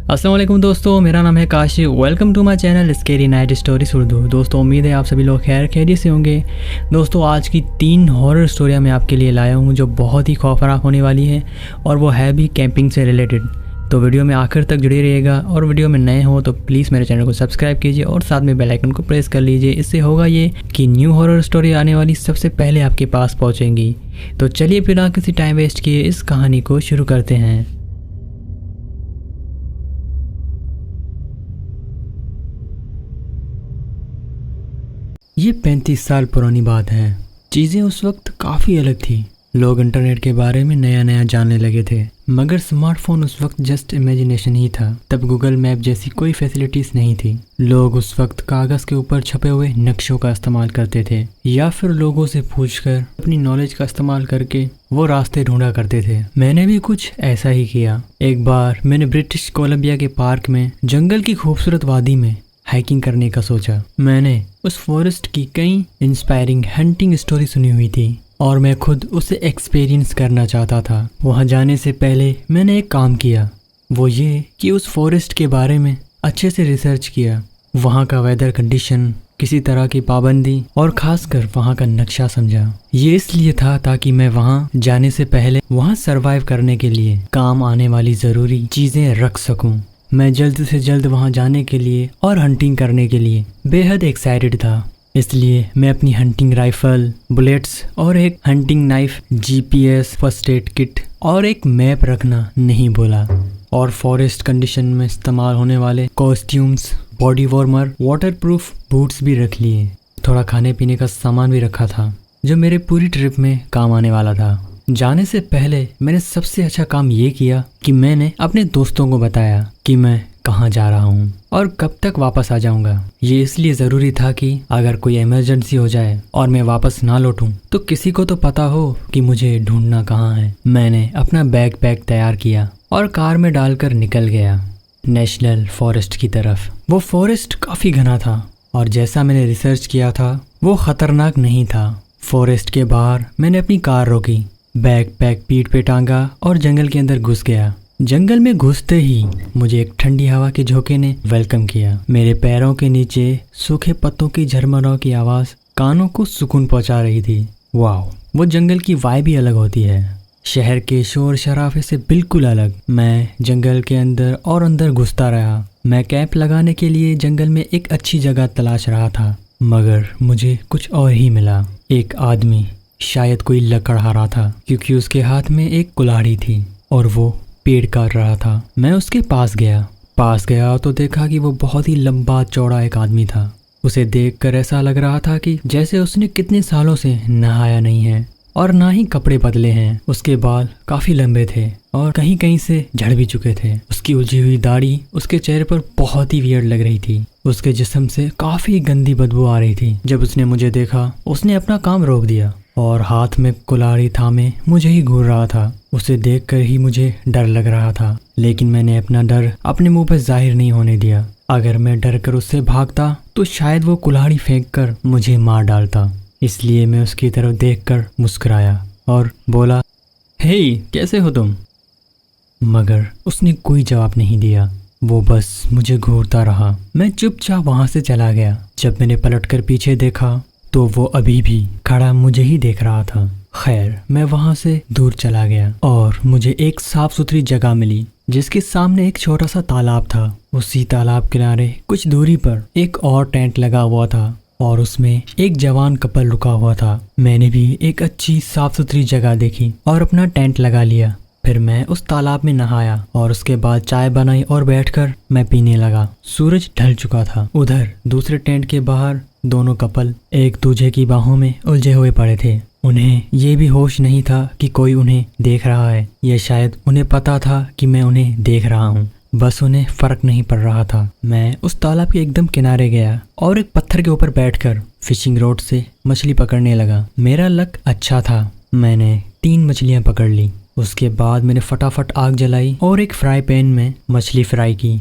अस्सलाम वालेकुम दोस्तों, मेरा नाम है Kashi. Welcome to my channel scary night stories Urdu. दोस्तों उम्मीद है आप सभी लोग खैरियत से होंगे। दोस्तों आज की 3 हॉरर स्टोरियाँ मैं आपके लिए लाया हूँ जो बहुत ही खौफनाक होने वाली है और वो है भी कैंपिंग से रिलेटेड। तो वीडियो में आखिर तक जुड़े रहिएगा और वीडियो में नए हो तो प्लीज़ मेरे चैनल को सब्सक्राइब कीजिए और साथ में बेल आइकन को प्रेस कर लीजिए। इससे होगा ये कि न्यू हॉरर स्टोरी आने वाली सबसे पहले आपके पास पहुँचेंगी। तो चलिए बिना किसी टाइम वेस्ट किए इस कहानी को शुरू करते हैं। ये 35 साल पुरानी बात है। चीज़ें उस वक्त काफ़ी अलग थी। लोग इंटरनेट के बारे में नया नया जानने लगे थे, मगर स्मार्टफोन उस वक्त जस्ट इमेजिनेशन ही था। तब गूगल मैप जैसी कोई फैसिलिटीज़ नहीं थी। लोग उस वक्त कागज़ के ऊपर छपे हुए नक्शों का इस्तेमाल करते थे या फिर लोगों से पूछकर अपनी नॉलेज का इस्तेमाल करके वो रास्ते ढूंढा करते थे। मैंने भी कुछ ऐसा ही किया। एक बार मैंने ब्रिटिश कोलंबिया के पार्क में जंगल की खूबसूरत वादी में हाइकिंग करने का सोचा। मैंने उस फॉरेस्ट की कई इंस्पायरिंग हंटिंग स्टोरी सुनी हुई थी और मैं खुद उसे एक्सपीरियंस करना चाहता था। वहां जाने से पहले मैंने एक काम किया, वो ये कि उस फॉरेस्ट के बारे में अच्छे से रिसर्च किया। वहां का वेदर कंडीशन, किसी तरह की पाबंदी और खासकर वहां का नक्शा समझा। ये इसलिए था ताकि मैं वहां जाने से पहले वहां सरवाइव करने के लिए काम आने वाली ज़रूरी चीज़ें रख सकूं। मैं जल्द से जल्द वहां जाने के लिए और हंटिंग करने के लिए बेहद एक्साइटेड था। इसलिए मैं अपनी हंटिंग राइफल, बुलेट्स और एक hunting knife, GPS, first aid kit और एक मैप रखना नहीं भूला। और फॉरेस्ट कंडीशन में इस्तेमाल होने वाले costumes, body warmer, waterproof boots भी रख लिए। थोड़ा खाने पीने का सामान भी रखा था जो मेरे पूरी ट्रिप में काम आने वाला था। जाने से पहले मैंने सबसे अच्छा काम ये किया कि मैंने अपने दोस्तों को बताया कि मैं कहाँ जा रहा हूँ और कब तक वापस आ जाऊँगा। ये इसलिए ज़रूरी था कि अगर कोई इमरजेंसी हो जाए और मैं वापस ना लौटूं तो किसी को तो पता हो कि मुझे ढूंढना कहाँ है। मैंने अपना बैकपैक तैयार किया और कार में डालकर निकल गया नेशनल फॉरेस्ट की तरफ। वो फॉरेस्ट काफ़ी घना था और जैसा मैंने रिसर्च किया था वो ख़तरनाक नहीं था। फॉरेस्ट के बाहर मैंने अपनी कार रोकी, बैकपैक पीठ पे टांगा और जंगल के अंदर घुस गया। जंगल में घुसते ही मुझे एक ठंडी हवा के झोंके ने वेलकम किया। मेरे पैरों के नीचे सूखे पत्तों की झरमराव की आवाज़ कानों को सुकून पहुंचा रही थी। वाह, वो जंगल की वाइब ही अलग होती है, शहर के शोर शराफे से बिल्कुल अलग। मैं जंगल के अंदर और अंदर घुसता रहा। मैं कैंप लगाने के लिए जंगल में एक अच्छी जगह तलाश रहा था, मगर मुझे कुछ और ही मिला। एक आदमी, शायद कोई लकड़हारा था क्योंकि उसके हाथ में एक कुल्हाड़ी थी और वो पेड़ काट रहा था। मैं उसके पास गया तो देखा कि वो बहुत ही लंबा चौड़ा एक आदमी था। उसे देखकर ऐसा लग रहा था कि जैसे उसने कितने सालों से नहाया नहीं है और ना ही कपड़े बदले हैं। उसके बाल काफी लंबे थे और कहीं कहीं से झड़ भी चुके थे। उसकी उलझी हुई दाढ़ी उसके चेहरे पर बहुत ही वियर्ड लग रही थी। उसके जिस्म से काफी गंदी बदबू आ रही थी। जब उसने मुझे देखा उसने अपना काम रोक दिया और हाथ में कुल्हाड़ी थामे मुझे ही घूर रहा था। उसे देखकर ही मुझे डर लग रहा था, लेकिन मैंने अपना डर अपने मुंह पर जाहिर नहीं होने दिया। अगर मैं डर कर उससे भागता तो शायद वो कुल्हाड़ी फेंक कर मुझे मार डालता। इसलिए मैं उसकी तरफ देखकर मुस्कुराया और बोला, हे कैसे हो तुम? मगर उसने कोई जवाब नहीं दिया। वो बस मुझे घूरता रहा। मैं चुपचाप वहां से चला गया। जब मैंने पलटकर पीछे देखा तो वो अभी भी खड़ा मुझे ही देख रहा था। खैर, मैं वहां से दूर चला गया और मुझे एक साफ सुथरी जगह मिली जिसके सामने एक छोटा सा तालाब था। उसी तालाब किनारे कुछ दूरी पर एक और टेंट लगा हुआ था और उसमें एक जवान कपल रुका हुआ था। मैंने भी एक अच्छी साफ सुथरी जगह देखी और अपना टेंट लगा लिया। फिर मैं उस तालाब में नहाया और उसके बाद चाय बनाई और बैठकर मैं पीने लगा। सूरज ढल चुका था। उधर दूसरे टेंट के बाहर दोनों कपल एक दूसरे की बाहों में उलझे हुए पड़े थे। उन्हें ये भी होश नहीं था कि कोई उन्हें देख रहा है, या शायद उन्हें पता था कि मैं उन्हें देख रहा हूँ, बस उन्हें फर्क नहीं पड़ रहा था। मैं उस तालाब के एकदम किनारे गया और एक पत्थर के ऊपर बैठकर फिशिंग रोड से मछली पकड़ने लगा। मेरा लक अच्छा था, मैंने 3 मछलियाँ पकड़ ली। उसके बाद मैंने फटाफट आग जलाई और एक फ्राई पैन में मछली फ्राई की।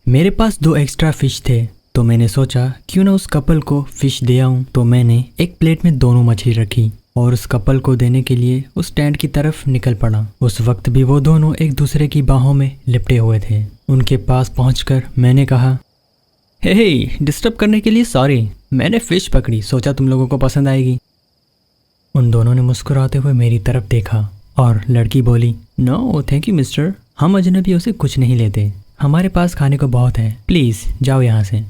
मेरे पास 2 एक्स्ट्रा फिश थे तो मैंने सोचा क्यों ना उस कपल को फिश दे आऊं। तो मैंने एक प्लेट में दोनों मछली रखी और उस कपल को देने के लिए उस टेंट की तरफ निकल पड़ा। उस वक्त भी वो दोनों एक दूसरे की बाहों में लिपटे हुए थे। उनके पास पहुंचकर मैंने कहा, हे डिस्टर्ब करने के लिए सॉरी, मैंने फिश पकड़ी, सोचा तुम लोगों को पसंद आएगी। उन दोनों ने मुस्कुराते हुए मेरी तरफ देखा और लड़की बोली, नो थैंक यू मिस्टर, हम अजनबियों से कुछ नहीं लेते, हमारे पास खाने को बहुत है, प्लीज़ जाओ यहाँ से।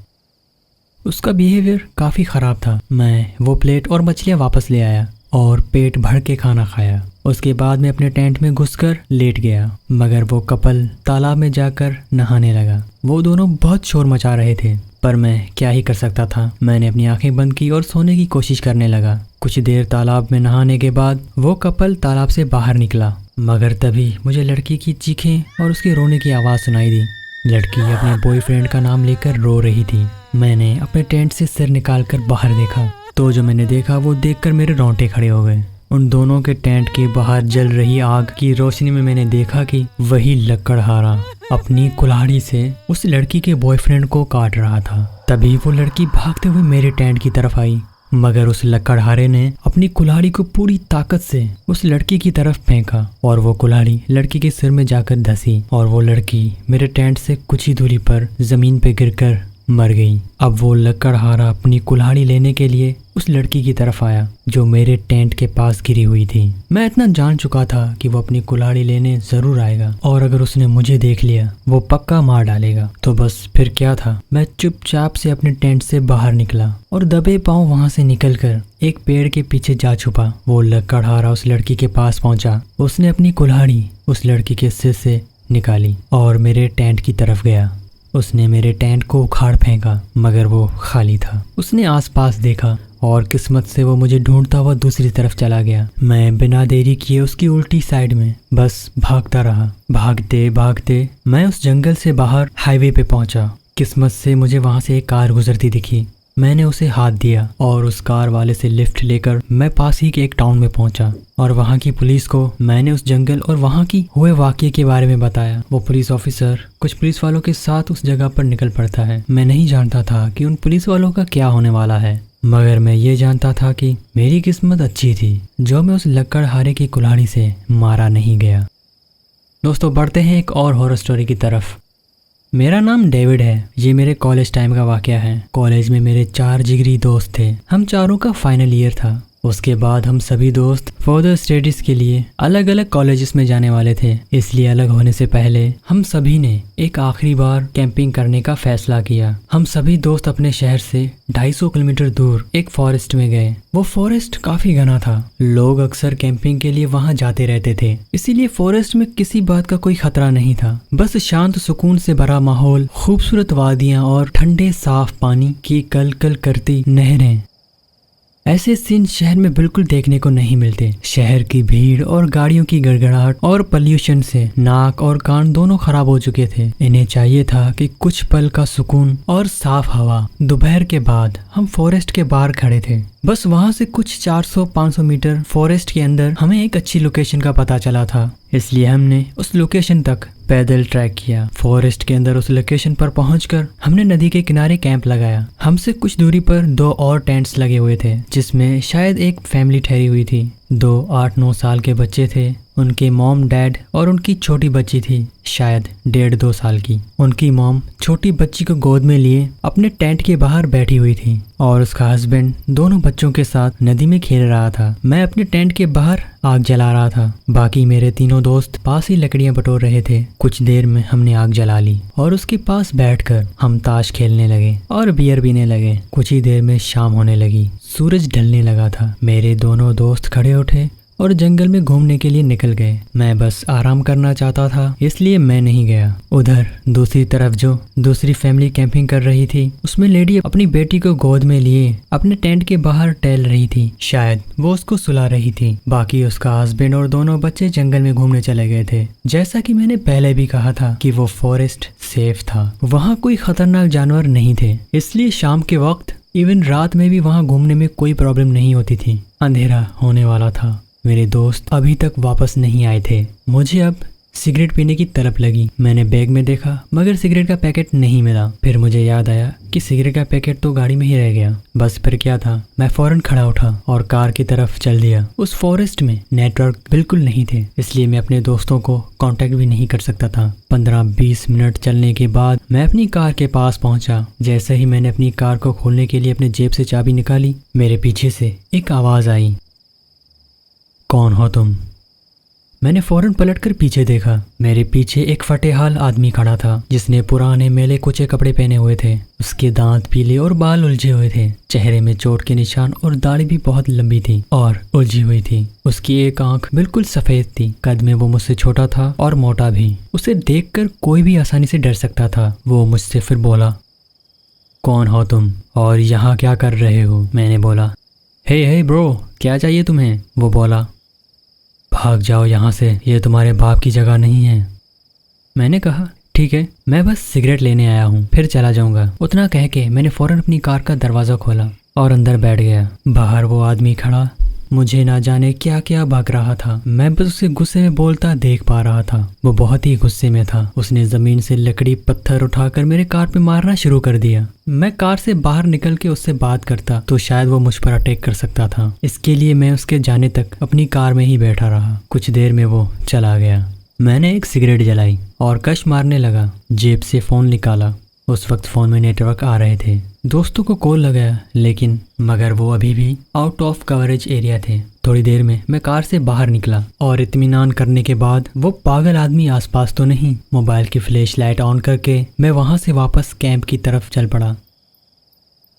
उसका बिहेवियर काफ़ी ख़राब था। मैं वो प्लेट और मछलियाँ वापस ले आया और पेट भर के खाना खाया। उसके बाद मैं अपने टेंट में घुसकर लेट गया, मगर वो कपल तालाब में जाकर नहाने लगा। वो दोनों बहुत शोर मचा रहे थे, पर मैं क्या ही कर सकता था। मैंने अपनी आंखें बंद की और सोने की कोशिश करने लगा। कुछ देर तालाब में नहाने के बाद वो कपल तालाब से बाहर निकला, मगर तभी मुझे लड़की की चीखें और उसके रोने की आवाज़ सुनाई दी। लड़की अपने बॉयफ्रेंड का नाम लेकर रो रही थी। मैंने अपने टेंट से सिर निकालकर बाहर देखा तो जो मैंने देखा वो देखकर मेरे रोंगटे खड़े हो गए। उन दोनों के टेंट के बाहर जल रही आग की रोशनी में मैंने देखा कि वही लकड़हारा अपनी कुल्हाड़ी से उस लड़की के बॉयफ्रेंड को काट रहा था। तभी वो लड़की भागते हुए मेरे टेंट की तरफ आई, मगर उस लकड़हारे ने अपनी कुल्हाड़ी को पूरी ताकत से उस लड़की की तरफ फेंका और वो कुल्हाड़ी लड़की के सिर में जाकर धंसी और वो लड़की मेरे टेंट से कुछ ही दूरी पर जमीन पे गिरकर मर गई। अब वो लकड़हारा अपनी कुल्हाड़ी लेने के लिए उस लड़की की तरफ आया जो मेरे टेंट के पास गिरी हुई थी। मैं इतना जान चुका था कि वो अपनी कुल्हाड़ी लेने जरूर आएगा और अगर उसने मुझे देख लिया वो पक्का मार डालेगा। तो बस फिर क्या था, मैं चुपचाप से अपने टेंट से बाहर निकला और दबे पांव वहां से निकलकर एक पेड़ के पीछे जा छुपा। वो लकड़हारा उस लड़की के पास पहुंचा। उसने अपनी कुल्हाड़ी उस लड़की के सिर से निकाली और मेरे टेंट की तरफ गया। उसने मेरे टेंट को उखाड़ फेंका, मगर वो खाली था। उसने आसपास देखा और किस्मत से वो मुझे ढूंढता हुआ दूसरी तरफ चला गया। मैं बिना देरी किए उसकी उल्टी साइड में बस भागता रहा। भागते भागते मैं उस जंगल से बाहर हाईवे पे पहुंचा। किस्मत से मुझे वहां से एक कार गुजरती दिखी। मैंने उसे हाथ दिया और उस कार वाले से लिफ्ट लेकर मैं पास ही के एक टाउन में पहुंचा और वहां की पुलिस को मैंने उस जंगल और वहां की हुए वाकये के बारे में बताया। वो पुलिस ऑफिसर कुछ पुलिस वालों के साथ उस जगह पर निकल पड़ता है। मैं नहीं जानता था कि उन पुलिस वालों का क्या होने वाला है, मगर मैं ये जानता था कि मेरी किस्मत अच्छी थी जो मैं उस लकड़हारे की कुल्हाड़ी से मारा नहीं गया। दोस्तों, बढ़ते हैं एक और हॉरर स्टोरी की तरफ। मेरा नाम डेविड है। ये मेरे कॉलेज टाइम का वाकया है। कॉलेज में मेरे 4 जिगरी दोस्त थे। हम चारों का फाइनल ईयर था। उसके बाद हम सभी दोस्त फर्दर स्टडीज के लिए अलग अलग कॉलेजेस में जाने वाले थे। इसलिए अलग होने से पहले हम सभी ने एक आखिरी बार कैंपिंग करने का फैसला किया। हम सभी दोस्त अपने शहर से 250 किलोमीटर दूर एक फॉरेस्ट में गए। वो फॉरेस्ट काफी घना था। लोग अक्सर कैंपिंग के लिए वहां जाते रहते थे, इसीलिए फॉरेस्ट में किसी बात का कोई खतरा नहीं था। बस शांत सुकून से भरा माहौल, खूबसूरत वादियां और ठंडे साफ पानी की कल कल करती नहरें। ऐसे सीन शहर में बिल्कुल देखने को नहीं मिलते। शहर की भीड़ और गाड़ियों की गड़गड़ाहट और पॉल्यूशन से नाक और कान दोनों खराब हो चुके थे। इन्हें चाहिए था कि कुछ पल का सुकून और साफ हवा। दोपहर के बाद हम फॉरेस्ट के बाहर खड़े थे। बस वहां से कुछ 400-500 मीटर फॉरेस्ट के अंदर हमें एक अच्छी लोकेशन का पता चला था, इसलिए हमने उस लोकेशन तक पैदल ट्रैक किया। फॉरेस्ट के अंदर उस लोकेशन पर पहुंचकर हमने नदी के किनारे कैंप लगाया। हमसे कुछ दूरी पर 2 और टेंट्स लगे हुए थे, जिसमें शायद एक फैमिली ठहरी हुई थी। 2 8-9 साल के बच्चे थे। उनके मॉम, डैड और उनकी छोटी बच्ची थी, शायद 1.5-2 साल की। उनकी मॉम छोटी बच्ची को गोद में लिए अपने टेंट के बाहर बैठी हुई थी और उसका हस्बैंड दोनों बच्चों के साथ नदी में खेल रहा था। मैं अपने टेंट के बाहर आग जला रहा था। बाकी मेरे तीनों दोस्त पास ही लकड़ियां बटोर रहे थे। कुछ देर में हमने आग जला ली और उसके पास बैठकर हम ताश खेलने लगे और बियर पीने लगे। कुछ ही देर में शाम होने लगी। सूरज ढलने लगा था। मेरे दोनों दोस्त खड़े उठे और जंगल में घूमने के लिए निकल गए। मैं बस आराम करना चाहता था, इसलिए मैं नहीं गया। उधर दूसरी तरफ जो दूसरी फैमिली कैंपिंग कर रही थी, उसमें लेडी अपनी बेटी को गोद में लिए अपने टेंट के बाहर टहल रही थी। शायद वो उसको सुला रही थी। बाकी उसका हस्बैंड और दोनों बच्चे जंगल में घूमने चले गए थे। जैसा कि मैंने पहले भी कहा था कि वो फॉरेस्ट सेफ था, वहाँ कोई खतरनाक जानवर नहीं थे, इसलिए शाम के वक्त इवन रात में भी वहाँ घूमने में कोई प्रॉब्लम नहीं होती थी। अंधेरा होने वाला था। मेरे दोस्त अभी तक वापस नहीं आए थे। मुझे अब सिगरेट पीने की तलब लगी। मैंने बैग में देखा मगर सिगरेट का पैकेट नहीं मिला। फिर मुझे याद आया कि सिगरेट का पैकेट तो गाड़ी में ही रह गया। बस फिर क्या था, मैं फौरन खड़ा उठा और कार की तरफ चल दिया। उस फॉरेस्ट में नेटवर्क बिल्कुल नहीं थे, इसलिए मैं अपने दोस्तों को कांटेक्ट भी नहीं कर सकता था। 15-20 मिनट चलने के बाद मैं अपनी कार के पास पहुंचा। जैसे ही मैंने अपनी कार को खोलने के लिए अपने जेब से चाबी निकाली, मेरे पीछे से एक आवाज आई, कौन हो तुम? मैंने फौरन पलटकर पीछे देखा। मेरे पीछे एक फटेहाल आदमी खड़ा था जिसने पुराने मैले कुचे कपड़े पहने हुए थे। उसके दांत पीले और बाल उलझे हुए थे। चेहरे में चोट के निशान और दाढ़ी भी बहुत लंबी थी और उलझी हुई थी। उसकी एक आंख बिल्कुल सफेद थी। कद में वो मुझसे छोटा था और मोटा भी। उसे देखकर कोई भी आसानी से डर सकता था। वो मुझसे फिर बोला, कौन हो तुम और यहाँ क्या कर रहे हो? मैंने बोला, हे ब्रो, क्या चाहिए तुम्हें? वो बोला, भाग जाओ यहाँ से, ये तुम्हारे बाप की जगह नहीं है। मैंने कहा, ठीक है, मैं बस सिगरेट लेने आया हूँ, फिर चला जाऊँगा। उतना कह के मैंने फौरन अपनी कार का दरवाज़ा खोला और अंदर बैठ गया। बाहर वो आदमी खड़ा मुझे ना जाने क्या क्या बक रहा था। मैं बस उसे गुस्से में बोलता देख पा रहा था। वो बहुत ही गुस्से में था। उसने जमीन से लकड़ी पत्थर उठाकर मेरे कार पे मारना शुरू कर दिया। मैं कार से बाहर निकल के उससे बात करता तो शायद वो मुझ पर अटैक कर सकता था। इसके लिए मैं उसके जाने तक अपनी कार में ही बैठा रहा। कुछ देर में वो चला गया। मैंने एक सिगरेट जलाई और कश मारने लगा। जेब से फ़ोन निकाला। उस वक्त फ़ोन में नेटवर्क आ रहे थे। दोस्तों को कॉल लगाया लेकिन मगर वो अभी भी आउट ऑफ कवरेज एरिया थे। थोड़ी देर में मैं कार से बाहर निकला और इत्मीनान करने के बाद वो पागल आदमी आसपास तो नहीं, मोबाइल की फ्लैश लाइट ऑन करके मैं वहां से वापस कैंप की तरफ चल पड़ा।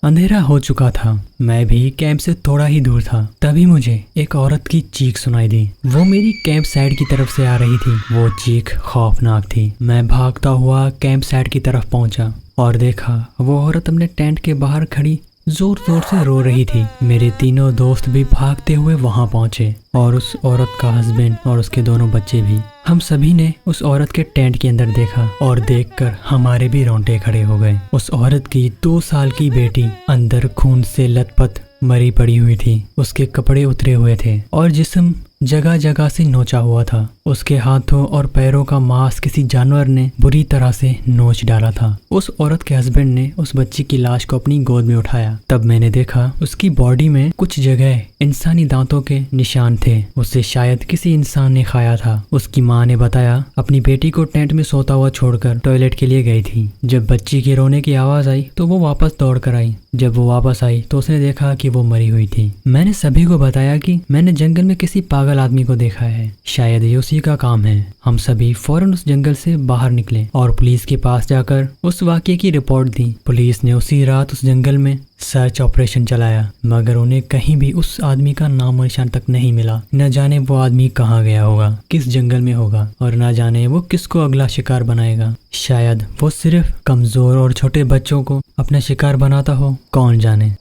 अंधेरा हो चुका था। मैं भी कैंप से थोड़ा ही दूर था। तभी मुझे एक औरत की चीख सुनाई दी। वो मेरी कैंप साइड की तरफ से आ रही थी। वो चीख खौफनाक थी। मैं भागता हुआ कैंप साइड की तरफ पहुंचा और देखा वो औरत अपने टेंट के बाहर खड़ी जोर जोर से रो रही थी। मेरे तीनों दोस्त भी भागते हुए वहां पहुंचे और उस औरत का हस्बैंड और उसके दोनों बच्चे भी। हम सभी ने उस औरत के टेंट के अंदर देखा और देखकर हमारे भी रोंगटे खड़े हो गए। उस औरत की 2 साल की बेटी अंदर खून से लथपथ मरी पड़ी हुई थी। उसके कपड़े उतरे हुए थे और जिस्म जगह जगह से नोचा हुआ था। उसके हाथों और पैरों का मांस किसी जानवर ने बुरी तरह से नोच डाला था। उस औरत के हस्बैंड ने उस बच्ची की लाश को अपनी गोद में उठाया। तब मैंने देखा उसकी बॉडी में कुछ जगह इंसानी दांतों के निशान थे। उसे शायद किसी इंसान ने खाया था। उसकी माँ ने बताया अपनी बेटी को टेंट में सोता हुआ छोड़कर टॉयलेट के लिए गई थी। जब बच्ची के रोने की आवाज आई तो वो वापस दौड़ कर आई। जब वो वापस आई तो उसने देखा कि वो मरी हुई थी। मैंने सभी को बताया कि मैंने जंगल में किसी पागल आदमी को देखा है, शायद ये उसी का काम है। हम सभी फौरन उस जंगल से बाहर निकले और पुलिस के पास जाकर उस वाकये की रिपोर्ट दी। पुलिस ने उसी रात उस जंगल में सर्च ऑपरेशन चलाया मगर उन्हें कहीं भी उस आदमी का नाम निशान तक नहीं मिला। न जाने वो आदमी कहाँ गया होगा, किस जंगल में होगा और न जाने वो किसको अगला शिकार बनाएगा। शायद वो सिर्फ कमजोर और छोटे बच्चों को अपना शिकार बनाता हो, कौन जाने।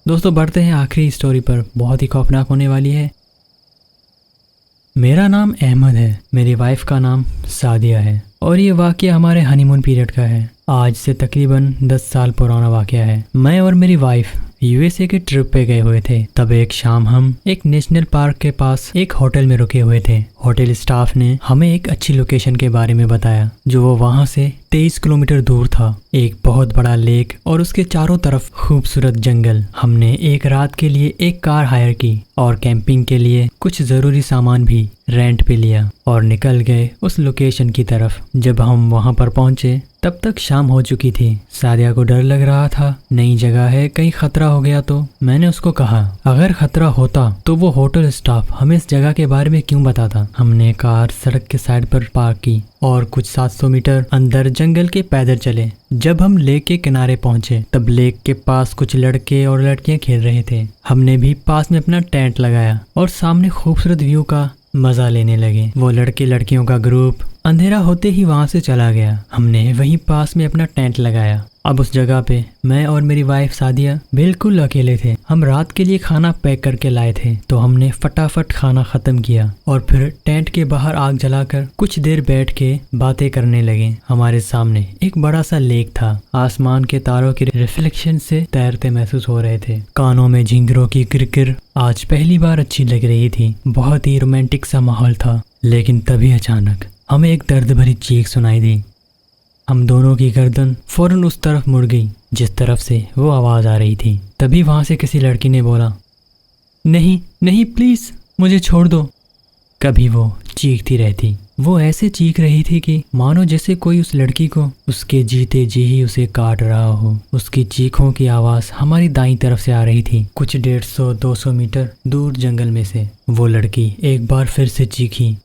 दोस्तों बढ़ते हैं आखिरी स्टोरी पर। बहुत ही खौफनाक होने वाली है। मेरा नाम अहमद है। मेरी वाइफ का नाम सादिया है और ये वाकया हमारे हनीमून पीरियड का है। आज से तकरीबन 10 साल पुराना वाकया है। मैं और मेरी वाइफ यूएसए के ट्रिप पे गए हुए थे। तब एक शाम हम एक नेशनल पार्क के पास एक होटल में रुके हुए थे। होटल स्टाफ ने हमें एक अच्छी लोकेशन के बारे में बताया जो वो वहाँ से 23 किलोमीटर दूर था। एक बहुत बड़ा लेक और उसके चारों तरफ खूबसूरत जंगल। हमने एक रात के लिए एक कार हायर की और कैंपिंग के लिए कुछ जरूरी सामान भी रेंट पे लिया और निकल गए उस लोकेशन की तरफ। जब हम वहाँ पर पहुँचे तब तक शाम हो चुकी थी। सादिया को डर लग रहा था, नई जगह है, कहीं खतरा हो गया तो। मैंने उसको कहा अगर खतरा होता तो वो होटल स्टाफ हमें इस जगह के बारे में क्यों बताता। हमने कार सड़क के साइड पर पार्क की और कुछ 700 मीटर अंदर जंगल के पैदल चले। जब हम लेक के किनारे पहुंचे तब लेक के पास कुछ लड़के और लड़कियां खेल रहे थे। हमने भी पास में अपना टेंट लगाया और सामने खूबसूरत व्यू का मजा लेने लगे। वो लड़के लड़कियों का ग्रुप अंधेरा होते ही वहां से चला गया। हमने वहीं पास में अपना टेंट लगाया। अब उस जगह पे मैं और मेरी वाइफ सादिया बिल्कुल अकेले थे। हम रात के लिए खाना पैक करके लाए थे, तो हमने फटाफट खाना खत्म किया और फिर टेंट के बाहर आग जलाकर कुछ देर बैठ के बातें करने लगे। हमारे सामने एक बड़ा सा लेक था। आसमान के तारों के रिफ्लेक्शन से तैरते महसूस हो रहे थे। कानों में झिंगुरों की किरकिर आज पहली बार अच्छी लग रही थी। बहुत ही रोमांटिक सा माहौल था। लेकिन तभी अचानक हमें एक दर्द भरी चीख सुनाई दी। हम दोनों की गर्दन फौरन उस तरफ मुड़ गई जिस तरफ से वो आवाज आ रही थी। तभी वहां से किसी लड़की ने बोला, नहीं नहीं प्लीज मुझे छोड़ दो। कभी वो चीखती रहती। वो ऐसे चीख रही थी कि मानो जैसे कोई उस लड़की को उसके जीते जी ही उसे काट रहा हो। उसकी चीखों की आवाज हमारी दाईं तरफ से आ रही थी। कुछ 150-200 मीटर दूर जंगल में से वो लड़की एक बार फिर से चीखी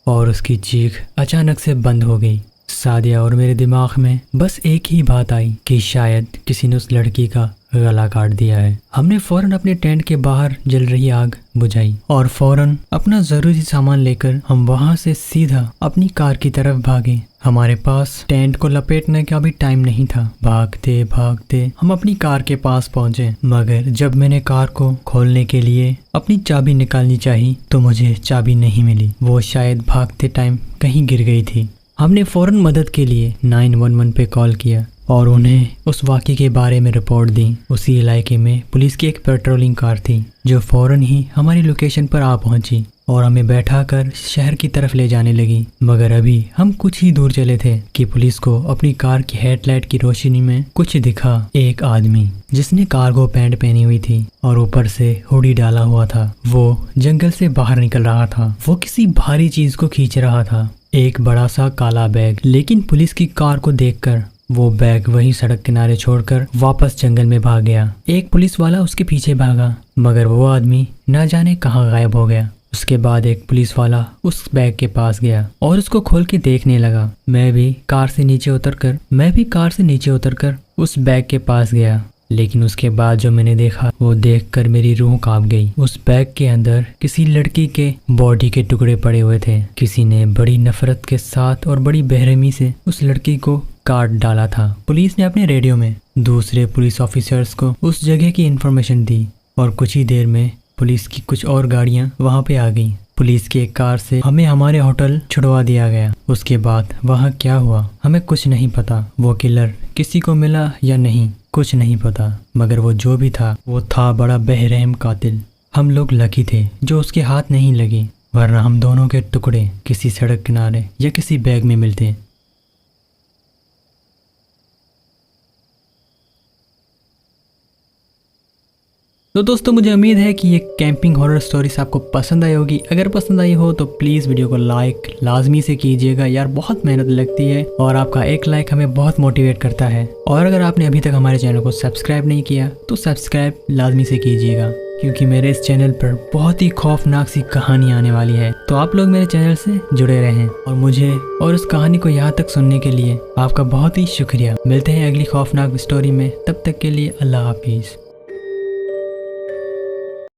और उसकी चीख अचानक से बंद हो गई। सादिया और मेरे दिमाग में बस एक ही बात आई कि शायद किसी ने उस लड़की का गला काट दिया है। हमने फौरन अपने टेंट के बाहर जल रही आग बुझाई और फौरन अपना जरूरी सामान लेकर हम वहां से सीधा अपनी कार की तरफ भागे। हमारे पास टेंट को लपेटने का भी टाइम नहीं था। भागते भागते हम अपनी कार के पास पहुंचे, मगर जब मैंने कार को खोलने के लिए अपनी चाबी निकालनी चाही तो मुझे चाबी नहीं मिली। वो शायद भागते टाइम कहीं गिर गई थी। हमने फौरन मदद के लिए 911 पे कॉल किया और उन्हें उस वाक़े के बारे में रिपोर्ट दी। उसी इलाके में पुलिस की एक पेट्रोलिंग कार थी जो फौरन ही हमारी लोकेशन पर आ पहुंची और हमें बैठाकर शहर की तरफ ले जाने लगी। मगर अभी हम कुछ ही दूर चले थे कि पुलिस को अपनी कार की हेडलाइट की रोशनी में कुछ दिखा। एक आदमी जिसने कार्गो पैंट पहनी हुई थी और ऊपर से हुडी डाला हुआ था, वो जंगल से बाहर निकल रहा था। वो किसी भारी चीज को खींच रहा था, एक बड़ा सा काला बैग। लेकिन पुलिस की कार को देखकर वो बैग वही सड़क किनारे छोड़कर वापस जंगल में भाग गया। एक पुलिस वाला उसके पीछे भागा, मगर वो आदमी न जाने कहाँ गायब हो गया। उसके बाद एक पुलिस वाला उस बैग के पास गया और उसको खोल के देखने लगा। मैं भी कार से नीचे उतरकर उस बैग के पास गया। लेकिन उसके बाद जो मैंने देखा वो देखकर मेरी रूह कांप गई। उस बैग के अंदर किसी लड़की के बॉडी के टुकड़े पड़े हुए थे। किसी ने बड़ी नफरत के साथ और बड़ी बेरहमी से उस लड़की को काट डाला था। पुलिस ने अपने रेडियो में दूसरे पुलिस ऑफिसर्स को उस जगह की इंफॉर्मेशन दी और कुछ ही देर में पुलिस की कुछ और गाड़ियां वहां पे आ गई। पुलिस की एक कार से हमें हमारे होटल छुड़वा दिया गया। उसके बाद वहां क्या हुआ हमें कुछ नहीं पता। वो किलर किसी को मिला या नहीं कुछ नहीं पता, मगर वो जो भी था वो था बड़ा बेरहम कातिल। हम लोग लकी थे जो उसके हाथ नहीं लगे, वरना हम दोनों के टुकड़े किसी सड़क किनारे या किसी बैग में मिलते। तो दोस्तों मुझे उम्मीद है कि ये कैंपिंग हॉरर स्टोरीज आपको पसंद आई होगी। अगर पसंद आई हो तो प्लीज़ वीडियो को लाइक लाजमी से कीजिएगा यार, बहुत मेहनत लगती है और आपका एक लाइक हमें बहुत मोटिवेट करता है। और अगर आपने अभी तक हमारे चैनल को सब्सक्राइब नहीं किया तो सब्सक्राइब लाजमी से कीजिएगा, क्योंकि मेरे इस चैनल पर बहुत ही खौफनाक सी कहानी आने वाली है। तो आप लोग मेरे चैनल से जुड़े रहें और मुझे और उस कहानी को यहाँ तक सुनने के लिए आपका बहुत ही शुक्रिया। मिलते हैं अगली खौफनाक स्टोरी में, तब तक के लिए अल्लाह हाफिज़।